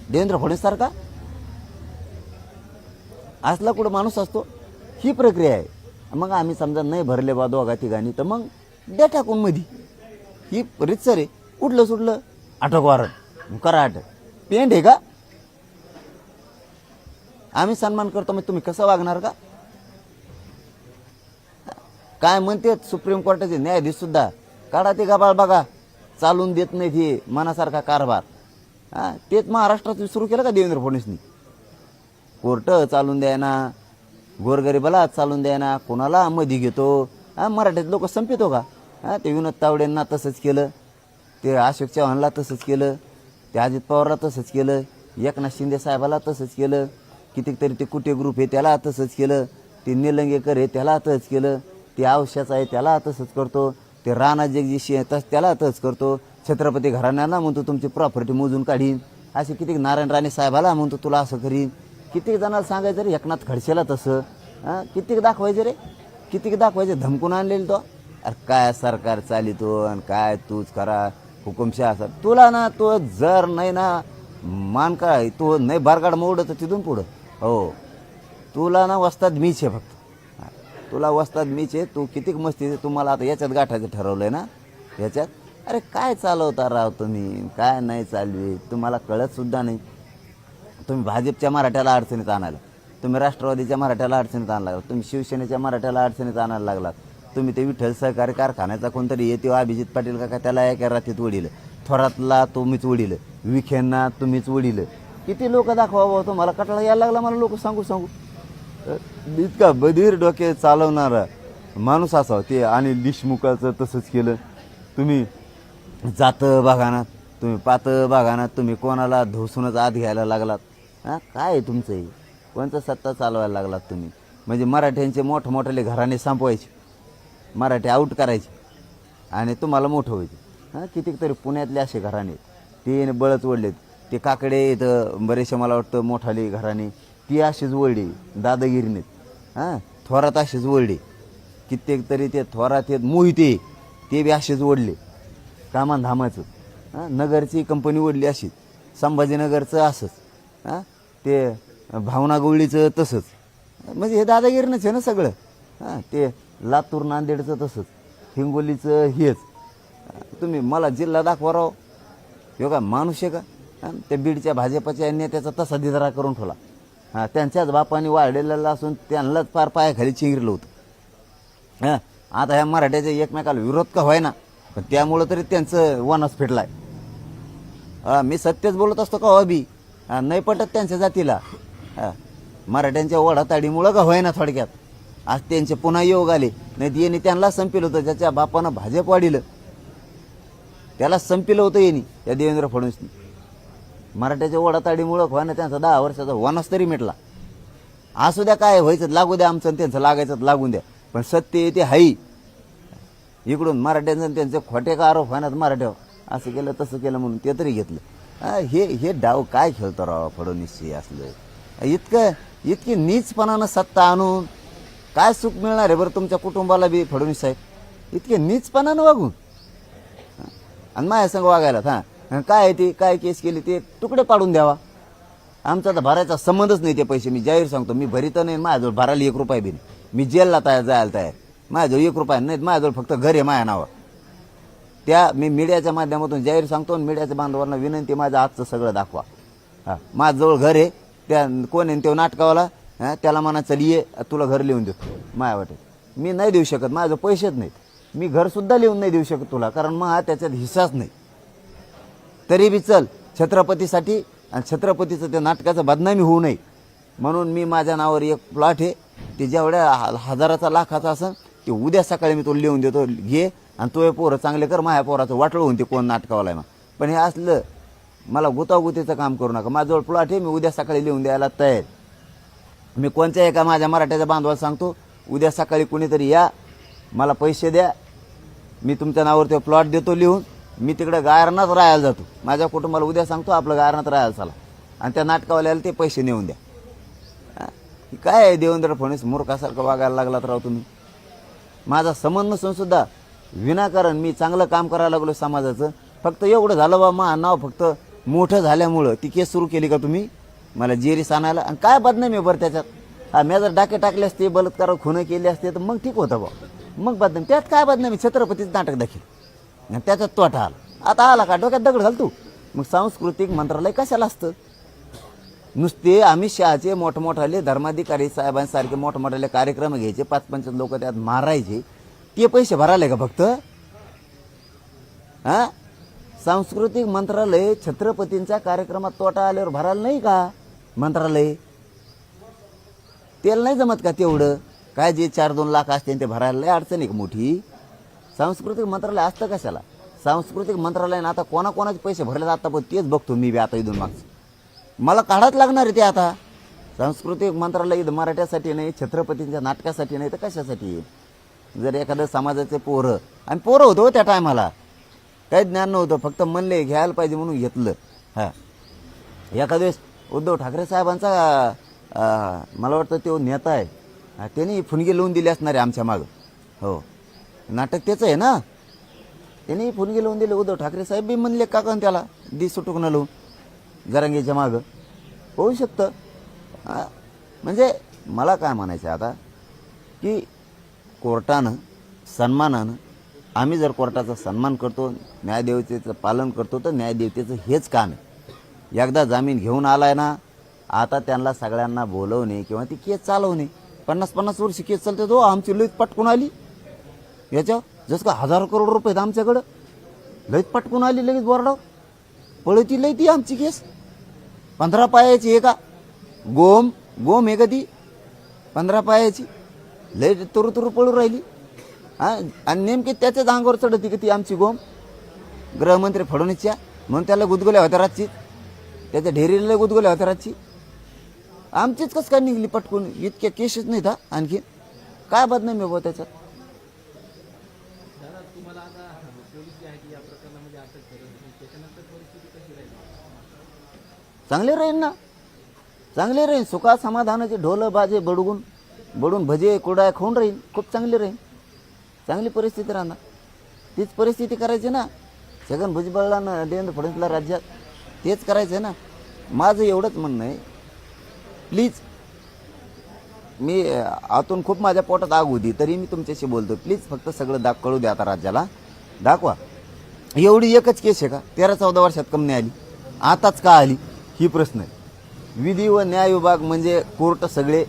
देवेंद्र फडणवीस सारखा असला कुठं माणूस असतो? ही प्रक्रिया आहे. मग आम्ही समजा नाही भरले बा दोघा तिघांनी तर मग द्या टाकून मध्ये. ही रितसर आहे. उठलं सुटलं अटक वॉरंट करा अटक. पेंड आहे का? आम्ही सन्मान करतो मग तुम्ही कसं वागणार का? काय म्हणते सुप्रीम कोर्टाचे न्यायाधीश सुद्धा, काढा ते गबाळ बघा, चालून देत नाही ते मनासारखा कारभार. तेच महाराष्ट्रात सुरू केलं का देवेंद्र फडणवीसनी? कोर्ट चालून द्यायना, गोरगरीबाला चालून द्यायना, कोणाला मध्ये घेतो. मराठीत लोक संपितो का? ते विनोद तावडेंना तसंच केलं, ते अशोक चव्हाणला तसंच केलं, ते अजित पवारला तसंच केलं, एकनाथ शिंदे साहेबाला तसंच केलं, कितीक तरी ते कुटे ग्रुप आहे त्याला तसंच केलं, ते निलंगेकर आहे त्याला तसंच केलं, ते आवश्याचा आहे त्याला तसंच करतो, ते राणा जगदीशी आहे त्याला तसंच करतो, छत्रपती घराण्याला म्हणतो तुमची प्रॉपर्टी मोजून काढीन, असे कितीक नारायण राणे साहेबाला म्हणतो तुला असं करीन. कितीक जणाला सांगायचं रे एकनाथ खडसेला तसं. कितीक दाखवायचं रे, कितीक दाखवायचं धमकून आणलेलं तो. अरे काय सरकार चालितो आणि काय तूच करा हुकुमशाह असा. तुला ना तो जर नाही ना मान काय तो नाही बारगाड मोडत तिथून पुढं. हो तुला ना वस्ताद मीच आहे फक्त. तुला वस्ताद मीच आहे. तू कितीक मस्ती तुम्हाला आता याच्यात गाठायचं ठरवलंय ना याच्यात. अरे काय चालवता राव तुम्ही, काय नाही चालवी तुम्हाला कळत सुद्धा नाही. तुम्ही भाजपच्या मराठ्याला अडचणीत आणायला, तुम्ही राष्ट्रवादीच्या मराठ्याला अडचणीत आणायला लागलात, तुम्ही शिवसेनेच्या मराठ्याला अडचणीत आणायला लागलात, तुम्ही ते विठ्ठल सहकारी कारखान्याचा कोणतरी येते अभिजित पाटील का त्याला एका रात्रीत वडील, थोरातला तुम्हीच वडील, विखेंना तुम्हीच वडील. किती लोक दाखवा तुम्हाला कटाळा यायला लागला मला लोक सांगू सांगू. इतका बधीर डोके चालवणारा माणूस असावा ते. आणि देशमुखाचं तसंच केलं. तुम्ही जातं बघाना, तुम्ही पातं बघाना, तुम्ही कोणाला धोसूनच आत घ्यायला लागलात. काय आहे तुमचं हे? कोणतं सत्ता चालवायला लागलात तुम्ही? म्हणजे मराठ्यांचे मोठमोठ्याले घराणे संपवायचे, मराठी आऊट करायचे आणि तुम्हाला मोठं व्हायचे. कितीक तरी पुण्यातले असे घराणे ते बळच ओढलेत. ते काकडे इथं बरेचसे मला वाटतं मोठाले घराणे ती अशीच वळली दादागिरीनेत. थोरात अशीच वळली. कित्येक तरी ते थोरात येत मोहिते ते बी असेच ओढले कामान धामाचं. नगरची कंपनी ओढली अशीच, संभाजीनगरचं असंच, ते भावना गवळीचं तसंच. म्हणजे हे दादागिरीनंच आहे ना सगळं. ते लातूर नांदेडचं तसंच, हिंगोलीचं हेच. तुम्ही मला जिल्हा दाखवा राव. हे का माणूस आहे का? त्या बीडच्या भाजपाच्या नेत्याचा तसा दिदारा करून ठेवला. त्यांच्याच बापाने वाढलेला असून त्यांनाच फार पायाखाली चिंगरलं होतं. आता ह्या मराठ्याच्या एकमेकाला विरोध का व्हायना, पण त्यामुळं तरी त्यांचं वनस फेटलाय. मी सत्यच बोलत असतो का बी नाही पटत त्यांच्या जातीला. मराठ्यांच्या ओढाताडीमुळं का व्हायना थोडक्यात. आज त्यांचे पुन्हा योग आले. नाही येणे त्यांना संपिलं होतं, ज्याच्या बापानं भाजप वाढिलं त्याला संपिलं होतं येणे त्या देवेंद्र फडणवीसनी. मराठ्याच्या ओढाताडीमुळं व्हायना त्यांचा 10 वर्षाचा वनस तरी मिटला. असू द्या काय व्हायचं लागू द्या, आमचं त्यांचं लागायचं लागून द्या, पण सत्य ते हाई. इकडून मराठ्यांचं त्यांचे खोटे का आरोप व्हायनात मराठ्यावर असं केलं तसं केलं म्हणून ते तरी घेतलं. हे डाव काय खेळतो राव फडणवीसशी असलं. इतकी नीचपणानं सत्ता आणून काय सुख मिळणार आहे बरं तुमच्या कुटुंबाला बी फडणवीस साहेब? इतके नीचपणानं वागून आणि माझ्या संग वागायला. काय आहे ते काय केस केली ते तुकडे पाडून द्यावा. आमचा तर भरायचा संबंधच नाही ते पैसे. मी जाहीर सांगतो, मी भरीत नाही. माझ्याजवळ भरायला 1 रुपया बी नाही. मी जेलला जायला तयार. माझ्याजवळ 1 रुपया नाही. माझ्याजवळ फक्त घर आहे माझ्या नावावर. त्या मी मीडियाच्या माध्यमातून जाहीर सांगतो आणि मीडियाच्या बांधवांना विनंती माझं आजचं सगळं दाखवा. माझ्याजवळ घर आहे. त्या कोण आहे तो नाटकावाला, त्याला म्हणा चल ये तुला घर लिहून देतो. माया वाटेल मी नाही देऊ शकत, माझं पैसेच नाहीत. मी घरसुद्धा लिहून नाही देऊ शकत तुला, कारण मग त्याच्यात हिस्साच नाही. तरी बी चल छत्रपतीसाठी आणि छत्रपतीचं त्या नाटकाचं बदनामी होऊ नये म्हणून मी माझ्या नावावर 1 प्लॉट आहे. ते जेवढ्या हजाराचा लाखाचा असेल ते उद्या सकाळी मी तो लिहून देतो. घे आणि तो पोरं चांगले कर. माझ्या पोराचं वाटलं होऊन ते कोण नाटकावाला आहे. पण हे असलं मला गुतागुतीचं काम करू नका. माझ्याजवळ प्लॉट आहे, मी उद्या सकाळी लिहून द्यायला तयार. मी कोणत्या एका माझ्या मराठ्याच्या बांधवाला सांगतो, उद्या सकाळी कुणीतरी या, मला पैसे द्या, मी तुमच्या नावावर ते प्लॉट देतो लिहून. मी तिकडे गायरनात राहायला जातो. माझ्या कुटुंबाला उद्या सांगतो आपलं गायरनात राहायला चला आणि त्या नाटकावाल्याला ते पैसे नेऊन द्या. काय आहे देवेंद्र फडणवीस मूर्खासारखं वागायला लागलात राव तुम्ही. माझा संबंध नसून सुद्धा विनाकारण मी चांगलं काम करायला लागलो समाजाचं. फक्त एवढं झालं बा मा नाव फक्त मोठं झाल्यामुळं ती केस सुरू केली का तुम्ही मला जेरीस आणायला? आणि काय बदनामी आहे बरं त्याच्यात? हा, मी जर डाके टाकले असते, बलात्कार खुनं केले असते तर मग ठीक होतं बा, मग बदनामी. त्यात काय बदनामी? छत्रपतीचं नाटक दाखल आणि त्याच्यात तोटा आला. आता आला का डोक्यात दगड घाल तू? मग सांस्कृतिक मंत्रालय कशाला असतं? नुसते अमित शहाचे मोठमोठाले धर्माधिकारी साहेबांसारखे मोठमोठाले कार्यक्रम घ्यायचे, 5-5 लोक त्यात मारायचे, ते पैसे भरायले का फक्त? हा, सांस्कृतिक मंत्रालय छत्रपतींच्या कार्यक्रमात तोटा आल्यावर भरायला नाही का मंत्रालय? त्याला नाही जमत का तेवढं? काय जे 4-2 लाख असते ते भरायला लय अडचण आहे मोठी. सांस्कृतिक मंत्रालय असतं कशाला? सांस्कृतिक मंत्रालयानं आता कोणाकोणाचे पैसे भरले आता पण तेच बघतो मी बी आता इथून मागचं. मला काढाच लागणार आहे ते आता. सांस्कृतिक मंत्रालय इथं मराठ्यासाठी नाही, छत्रपतींच्या नाटकासाठी नाही तर कशासाठी? जर एखादं समाजाचे पोरं, आणि पोरं होतो त्या टायमाला काही ज्ञान नव्हतं, फक्त म्हणले घ्यायला पाहिजे म्हणून घेतलं. हां, एखाद्या वेळेस उद्धव ठाकरे साहेबांचा मला वाटतं तो नेता आहे, त्यांनी फुनगी लावून दिली असणार आहे आमच्या मागं. हो, नाटक त्याचं आहे ना, त्यांनी फुनगी लावून दिले. उद्धव ठाकरे साहेब बी म्हणले का त्याला दी सुटुकनं लावून जरांगीच्या मागं होऊ शकतं. म्हणजे मला काय म्हणायचं आता की कोर्टानं सन्मानानं, आम्ही जर कोर्टाचा सन्मान करतो, न्यायदेवतेचं पालन करतो, तर न्यायदेवतेचं हेच काम आहे. एकदा जामीन घेऊन आलाय ना, आता त्यांना सगळ्यांना बोलवणे किंवा ती केस चालवणे. 50-50 वर्ष केस चालते तो, आमची लईत पटकून आली याच्या, जसं का 1000 करोड रुपये आहेत आमच्याकडं, लईत पटकून आली लगेच बोर्डाव पळती लई ती आमची केस. 15 पायाची आहे का गोम आहे का ती? 15 पायाची लई तुरु पळू राहिली. हां, आणि नेमकी त्याच्याच अंगावर चढती की ती आमची गोम गृहमंत्री फडणवीसच्या, म्हणून त्याला गुदगुल्या होत्या रातची, त्याच्या ढेरीला गुदगुल्या होत्या रातची. आमचीच कसं काय निघली पटकून? इतक्या केसेस नाहीत हा आणखी, काय बदनामी आहे त्याच्यात? चांगले राहील ना, चांगले राहील. सुखा समाधानाचे ढोल बाजे बडून भजे कुडाय खाऊन राहील, खूप चांगले राहील. चांगली परिस्थिती राहणार. तीच परिस्थिती करायची ना छगन भुजबळला ना देवेंद्र फडणवीसला राज्यात, तेच करायचं ना. माझं एवढंच म्हणणं आहे, प्लीज, मी आतून खूप माझ्या पोटात आग होती तरी मी तुमच्याशी बोलतो, प्लीज फक्त सगळं कळू द्या आता राज्याला, दाखवा. एवढी एकच केस आहे का 13-14 वर्षात कमी नाही आली? आताच का आली ही प्रश्न आहे. विधी व न्याय विभाग म्हणजे कोर्ट सगळे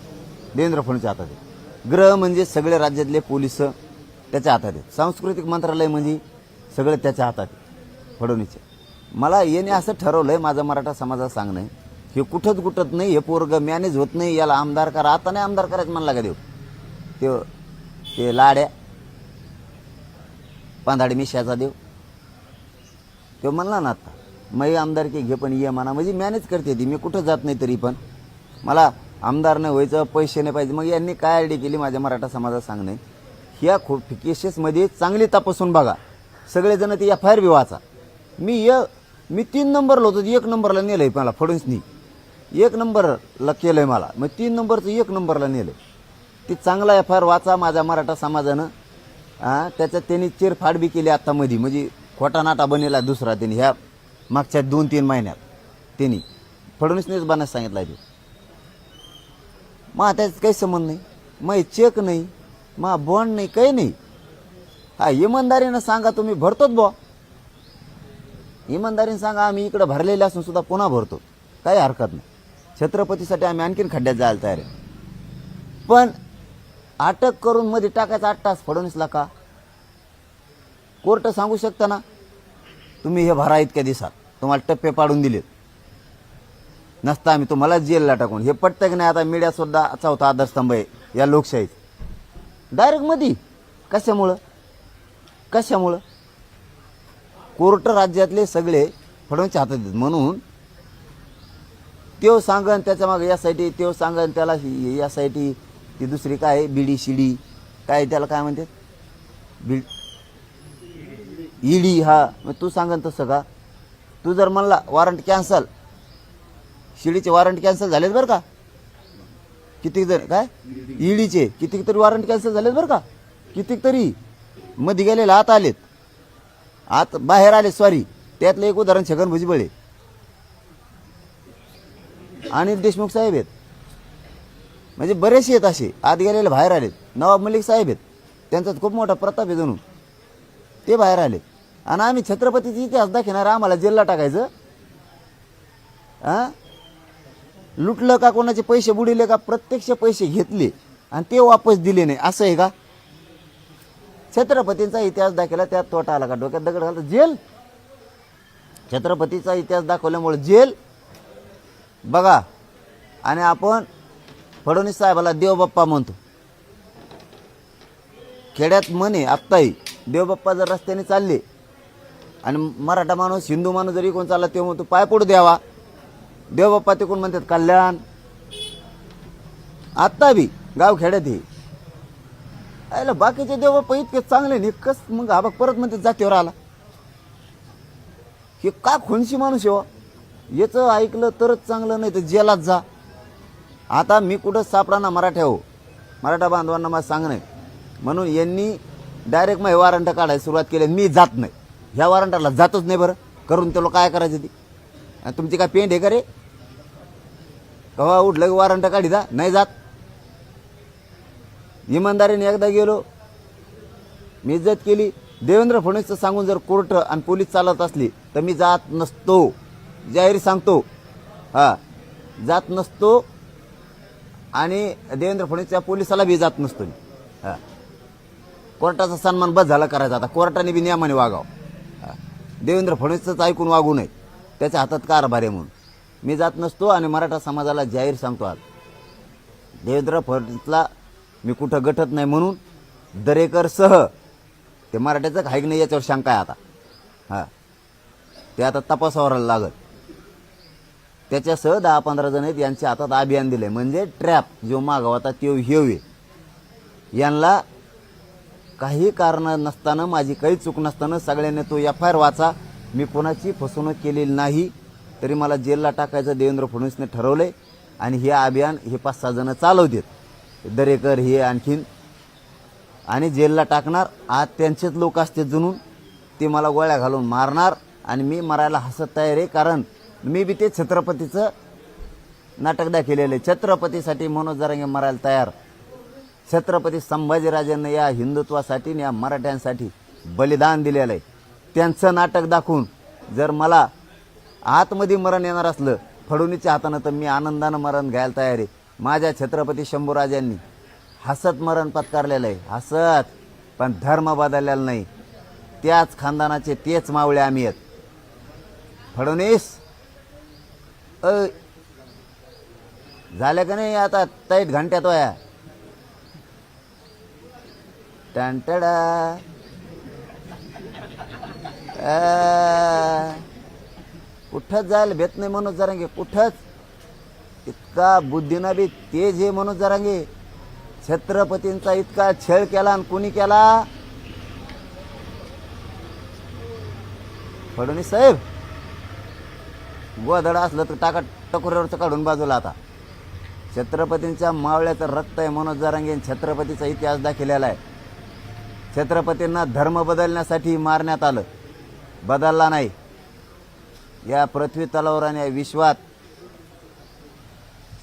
देवेंद्र फडणवीसच्या हातात आहे. गृह म्हणजे सगळे राज्यातले पोलिस त्याच्या हातात आहेत. सांस्कृतिक मंत्रालय म्हणजे सगळे त्याच्या हातात आहे फडणवीसचे. मला येणे असं ठरवलं आहे, माझा मराठा समाजाला सांगणं आहे, हे कुठंच गुटत नाही, हे पोरगं मॅनेज होत नाही, याला आमदार करा. आता नाही आमदार करायचं म्हणला का देव? ते लाड्या पांधाडी मिशाचा देव तो म्हणला ना आता, मग आमदारकी घे पण ये म्हणा, म्हणजे मॅनेज करते ती. मी कुठं जात नाही तरी पण मला आमदार नाही व्हायचं, पैसे नाही पाहिजे. मग यांनी काय आयडिया केली माझ्या मराठा समाजाला सांगणे, ह्या केसेसमध्ये चांगली तपासून बघा. सगळेजण ते FIR बी वाचा. मी 3 नंबरला होतो, 1 नंबरला नेलं आहे मला फडणवीसनी, 1 नंबरला केलं आहे मला, मग 3 नंबरचं 1 नंबरला नेलं. ती चांगला FIR वाचा माझ्या मराठा समाजानं. त्याच्यात त्यांनी चिरफाड बी केली आता मध्ये, म्हणजे खोटा नाटा बनेला दुसरा त्यांनी ह्या मागच्या 2-3 महिन्यात त्यांनी फडणवीसनेच बनायला सांगितलं आहे. मग त्याचं काही संबंध नाही, मग चेक नाही, मग बॉन्ड नाही, काही नाही. हा, इमानदारीनं सांगा तुम्ही भरतोच बुवा, इमानदारीने सांगा आम्ही इकडे भरलेले असून सुद्धा पुन्हा भरतो, काही हरकत नाही. छत्रपतीसाठी आम्ही आणखीन खड्ड्यात जायला तयार आहे. पण अटक करून मध्ये टाकायचं 8 तास फडणवीसला का? कोर्ट सांगू शकता ना तुम्ही हे भरा इतक्या दिवसात, तुम्हाला टप्पे पाडून दिलेत, नसता आम्ही तुम्हाला जेलला टाकून. हे पटतं की नाही? आता मीडिया सुद्धा चौथा आधारस्तंभ आहे या लोकशाहीत. डायरेक्ट मध्ये कशामुळं कोर्ट राज्यातले सगळे फडणवीसच्या हातात आहेत म्हणून त्यो सांगन त्याच्या मागे यासाठी, त्यो सांगन त्याला यासाठी, ती दुसरी काय बीडी शिडी काय त्याला काय म्हणतात ईडी. हा, मग तू सांगन तसं का? तू जर म्हणला वॉरंट कॅन्सल, शिडीचे वॉरंट कॅन्सल झालेत बरं का, कितीक जर काय ईडीचे कितीक तरी वॉरंट कॅन्सल झालेत बरं का, कितीक तरी मध्ये गेलेले आत आलेत, आत बाहेर आले. सॉरी, त्यातलं एक उदाहरण छगन भुजबळ. अनिल देशमुख साहेब आहेत, म्हणजे बरेचसे आहेत असे आत गेलेले बाहेर आलेत. नवाब मलिक साहेब आहेत, त्यांचा खूप मोठा प्रताप आहे जणू, ते बाहेर आलेत. आणि आम्ही छत्रपतीचा इतिहास दाखवणार, आम्हाला जेलला टाकायचं? लुटलं का, कोणाचे पैसे बुडिले का? प्रत्यक्ष पैसे घेतले आणि ते वापस दिले नाही, असं आहे का? छत्रपतींचा इतिहास दाखवला, त्यात तोटा आला का? डोक्यात दगड घालतो, जेल. छत्रपतीचा इतिहास दाखवल्यामुळे जेल बघा. आणि आपण फडणवीस साहेबाला देवबाप्पा म्हणतो. खेड्यात म्हणे आत्ताही देवबाप्पा जर रस्त्याने चालले आणि मराठा माणूस हिंदू माणूस जरी कोण चालला ते म्हणतो पाय पडू द्यावा, देवबाप्पा ते कोण म्हणतात कल्याण. आत्ता बी गाव खेड्यात हे आयला बाकीचे देवबाप्पा इतके चांगले नाही कस, मग हा बघ परत म्हणते जातीवर आला. हे का खुनशी माणूस आहे हो? याचं ऐकलं तरच चांगलं, नाही तर जेलात जा. आता मी कुठं सापडा ना मराठा हो, मराठा बांधवांना मला सांगणं आहे. म्हणून यांनी डायरेक्ट मग वॉरंट काढायला सुरुवात केली. मी जात नाही, ह्या वॉरंटाला जातच नाही. बरं करून त्याला काय करायचं ती? आणि तुमची काय पेंड आहे का रे? कवा उठलं की वॉरंट काढी जा, नाही जात. इमानदारीने एकदा गेलो, मी इज्जत केली. देवेंद्र फडणवीसचं सांगून जर कोर्ट आणि पोलीस चालत असली तर मी जात नसतो, जाहीर सांगतो. जात नसतो. आणि देवेंद्र फडणवीसच्या पोलिसाला बी जात नसतो मी. कोर्टाचा सन्मान बस झाला करायचा. आता कोर्टाने बी नियमाने वागावं. देवेंद्र फडणवीसच ऐकून वागू नये, त्याच्या हातात कारभार आहे म्हणून मी जात नसतो. आणि मराठा समाजाला जाहीर सांगतो, आज देवेंद्र फडणवीसला मी कुठं गटत नाही. म्हणून दरेकर सह ते मराठ्याचं हाईक नाही याच्यावर शंका आहे आता. ते आता तपासावर लागत. त्याच्यासह 10-15 जण आहेत, यांच्या हातात अभियान दिले. म्हणजे ट्रॅप जो मागवता तो हेवे. यांना काही कारण नसताना, माझी काही चूक नसताना सगळ्यांनी तो FIR वाचा. मी कोणाची फसवणूक केलेली नाही, तरी मला जेलला टाकायचं देवेंद्र फडणवीसने ठरवलंय. आणि हे अभियान हे 5-6 जण चालवतात, दरेकर हे आणखीन. आणि जेलला टाकणार. आज त्यांचेच लोक असते जुनून, ते मला गोळ्या घालून मारणार आणि मी मरायला हसत तयार आहे. कारण मी बी ते छत्रपतीचं नाटक दाखवलेलं आहे. छत्रपतीसाठी मनोज जरांगे मरायला तयार. छत्रपती संभाजीराजांना या हिंदुत्वासाठी या मराठ्यांसाठी बलिदान दिलेलं आहे. त्यांचं नाटक दाखवून जर मला आतमध्ये मरण येणार असलं फडणवीसच्या हातानं, तर मी आनंदानं मरण घ्यायला तयार आहे. माझ्या छत्रपती शंभूराजांनी हसत मरण पत्कारलेलं आहे, हसत. पण धर्म बदललेला नाही. त्याच खानदानाचे तेच मावळे आम्ही आहेत. फडणवीस झालं का नाही आता तैट घंट्यात वया टंटडा. कुठंच जायला भेट नाही मनोज जरांगे, कुठंच. इतका बुद्धीनं बी तेज हे मनोज जरांगे. छत्रपतींचा इतका छळ केला आणि कोणी केला? फडणवीस साहेब. गोधड असलं तर टाका टकोऱ्यावरचं काढून बाजूला. आता छत्रपतींच्या मावळ्याचं रक्त आहे मनोज जरांगे. छत्रपतीचा इतिहास दाखवलेला आहे. छत्रपतींना धर्म बदलण्यासाठी मारण्यात आलं, बदलला नाही. या पृथ्वी तलावर आणि या विश्वात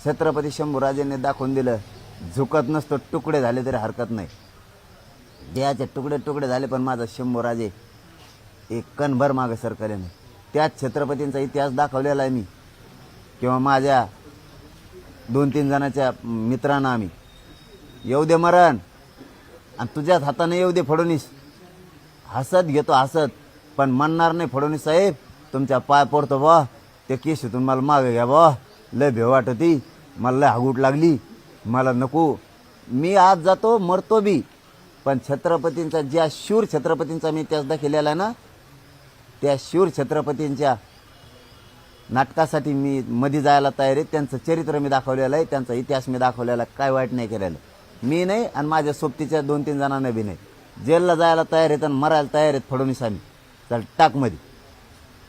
छत्रपती शंभूराजेंनी दाखवून दिलं, झुकत नसतो. तुकडे झाले तरी हरकत नाही. देहाचे तुकडे तुकडे झाले, पण माझा शंभूराजे एक कणभर मागे सरकले नाही. त्याच छत्रपतींचा इतिहास दाखवलेला आहे मी, किंवा माझ्या 2-3 जणांच्या मित्रांना. आम्ही येऊ दे मरण आणि तुझ्याच हाताने येऊ दे फडणवीस. हसत घेतो हसत, पण म्हणणार नाही फडणवीस साहेब तुमच्या पाय पडतो बा, ते केशीतून मला मागे घ्या बा, लय भेव वाटती, मला लय हागूट लागली, मला नको. मी आज जातो मरतो बी, पण छत्रपतींचा, ज्या शूर छत्रपतींचा मी इतिहास दाखवलेला आहे ना, त्या शूर छत्रपतींच्या नाटकासाठी मी मध्ये जायला तयार आहे. त्यांचं चरित्र मी दाखवलेलं आहे, त्यांचा इतिहास मी दाखवलेला आहे. काय वाईट नाही केलेलं मी नाही, आणि माझ्या सोबतीच्या 2-3 जणांना बी नाही. जेलला जायला तयार आहेत आणि मरायला तयार आहेत फडणवीस आम्ही. चल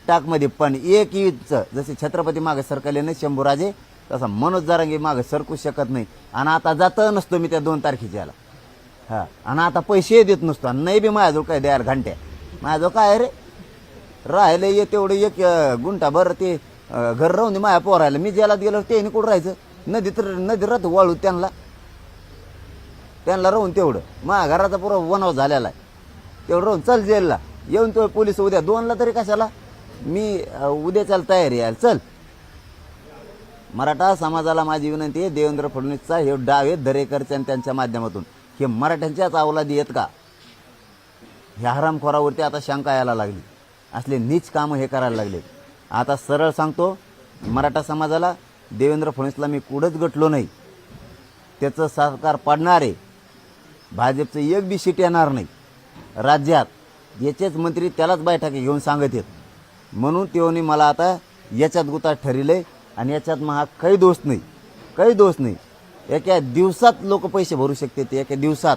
टाकमध्ये पण एक युद्धचं, जसे छत्रपती मागे सरकले नाही शंभूराजे, तसा मनोज जरांगे मागे सरकू शकत नाही. आणि आता जातं नसतो मी त्या 2 तारखेच्या याला. आणि आता पैसे देत नसतो, आणि नाही बी माझ्याजवळ काय द्यार घंट्या. माझ्याजवळ काय रे राहिलं, ये तेवढं एक गुंठा बरं ते घर राहून दे माझ्या पोरायला. मी जेलात गेलो त्याने कुठं राहायचं? नदी राहत वाळू त्यांना राहून तेवढं माझ्या घराचा पुरा वनाव झालेला आहे. तेवढं राहून चल जेलला येऊन तो पोलीस उद्या 2ला तरी कशाला? मी उद्याच्याला तयारी आहे. चल. मराठा समाजाला माझी विनंती आहे, देवेंद्र फडणवीसचा हे डाव आहेत दरेकरचे आणि त्यांच्या माध्यमातून हे मराठ्यांच्याच अवलादी आहेत का? ह्या हरामखोरावरती आता शंका यायला लागली. असले नीच कामं हे करायला लागले. आता सरळ सांगतो मराठा समाजाला, देवेंद्र फडणवीसला मी कुठंच गटलो नाही. त्याचं सरकार पडणार आहे. भाजपचं एक बी सीट येणार नाही राज्यात. याचेच मंत्री त्यालाच बैठकी घेऊन सांगत आहेत. म्हणून तेव्हा मला आता याच्यात गुता ठरले आणि याच्यात मग हा काही दोष नाही. एका दिवसात लोक पैसे भरू शकते, ते एका दिवसात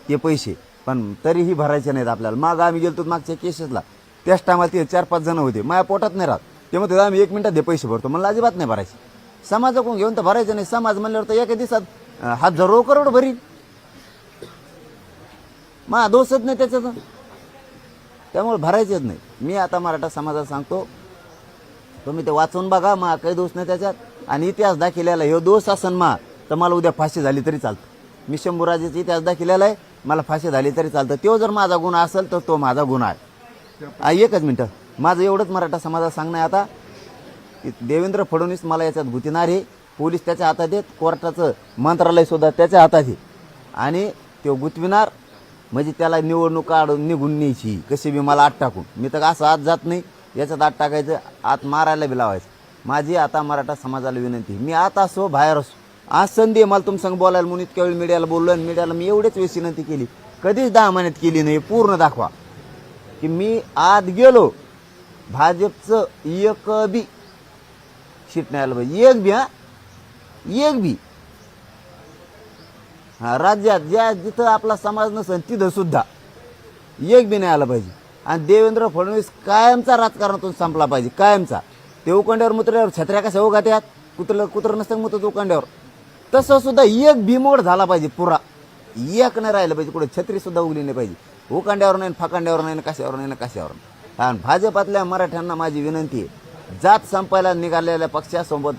ते पैसे, पण तरीही भरायचे नाहीत आपल्याला. मागं आम्ही गेलो मागच्या केसेसला, त्याच टायमाला ते 4-5 जण होते. माझ्या पोटात नाही राहत. ते म्हणते आम्ही 1 मिनिटात हे पैसे भरतो. मला अजिबात नाही भरायचे. समाजाकडून घेऊन तर भरायचं नाही. समाज म्हणल्यावर तर एका दिवसात हजारो करोड भरील. मा दोषच नाही त्याच्यात, त्यामुळे भरायचेच नाही. मी आता मराठा समाजाला सांगतो, तुम्ही ते वाचून बघा. मा काही दोष नाही त्याच्यात. आणि इतिहास दाखिलेला हे दोष असन मा तर मला उद्या फाशी झाली तरी चालतं. मी शंभूराजेचा इतिहास दाखिलेला आहे, मला फाशी झाली तरी चालतं. तो जर माझा गुन्हा असेल तर तो माझा गुन्हा आहे. एकच मिनटं, माझं एवढंच मराठा समाजाला सांगणं आहे आता की देवेंद्र फडणवीस मला याच्यात गुंतणार आहे. पोलीस त्याच्या हातात आहेत, कोर्टाचं मंत्रालयसुद्धा त्याच्या हातात आहे. आणि तो गुंतविणार म्हणजे त्याला निवडणूक काढून निघून न्यायची कशी बी मला आत टाकून. मी तर असं आत जात नाही, याच्यात आत टाकायचं, आत मारायला बी लावायचं. माझी आता मराठा समाजाला विनंती, मी आत असो बाहेर असो, आज संधी आहे मला तुमच्यासंग बोलायला म्हणून इतक्या वेळ मीडियाला बोललो. आणि मीडियाला मी एवढेच वेळेस विनंती केली, कधीच 10 महिन्यात केली नाही. पूर्ण दाखवा की मी आत गेलो, भाजपचं एक बी सीट नाही आलं पाहिजे. एक बी राज्यात ज्या जिथं आपला समाज नसेल तिथं सुद्धा एक बी नाही आलं पाहिजे. आणि देवेंद्र फडणवीस कायमचा राजकारणातून संपला पाहिजे, कायमचा. ते उकांड्यावर मुतल्यावर छत्र्या कशा उगा त्यात कुत्र नसतं मुतत उकांड्यावर, तसं सुद्धा एक भीमोड झाला पाहिजे. पुरा एक नाही राहिलं पाहिजे. कुठे छत्री सुद्धा उगली नाही पाहिजे. उकांड्यावर नाही, फाकांड्यावर नाही, कशावर नाही, कशावर नाही. आणि भाजपातल्या मराठ्यांना माझी विनंती आहे, जात संपायला निघालेल्या पक्षासोबत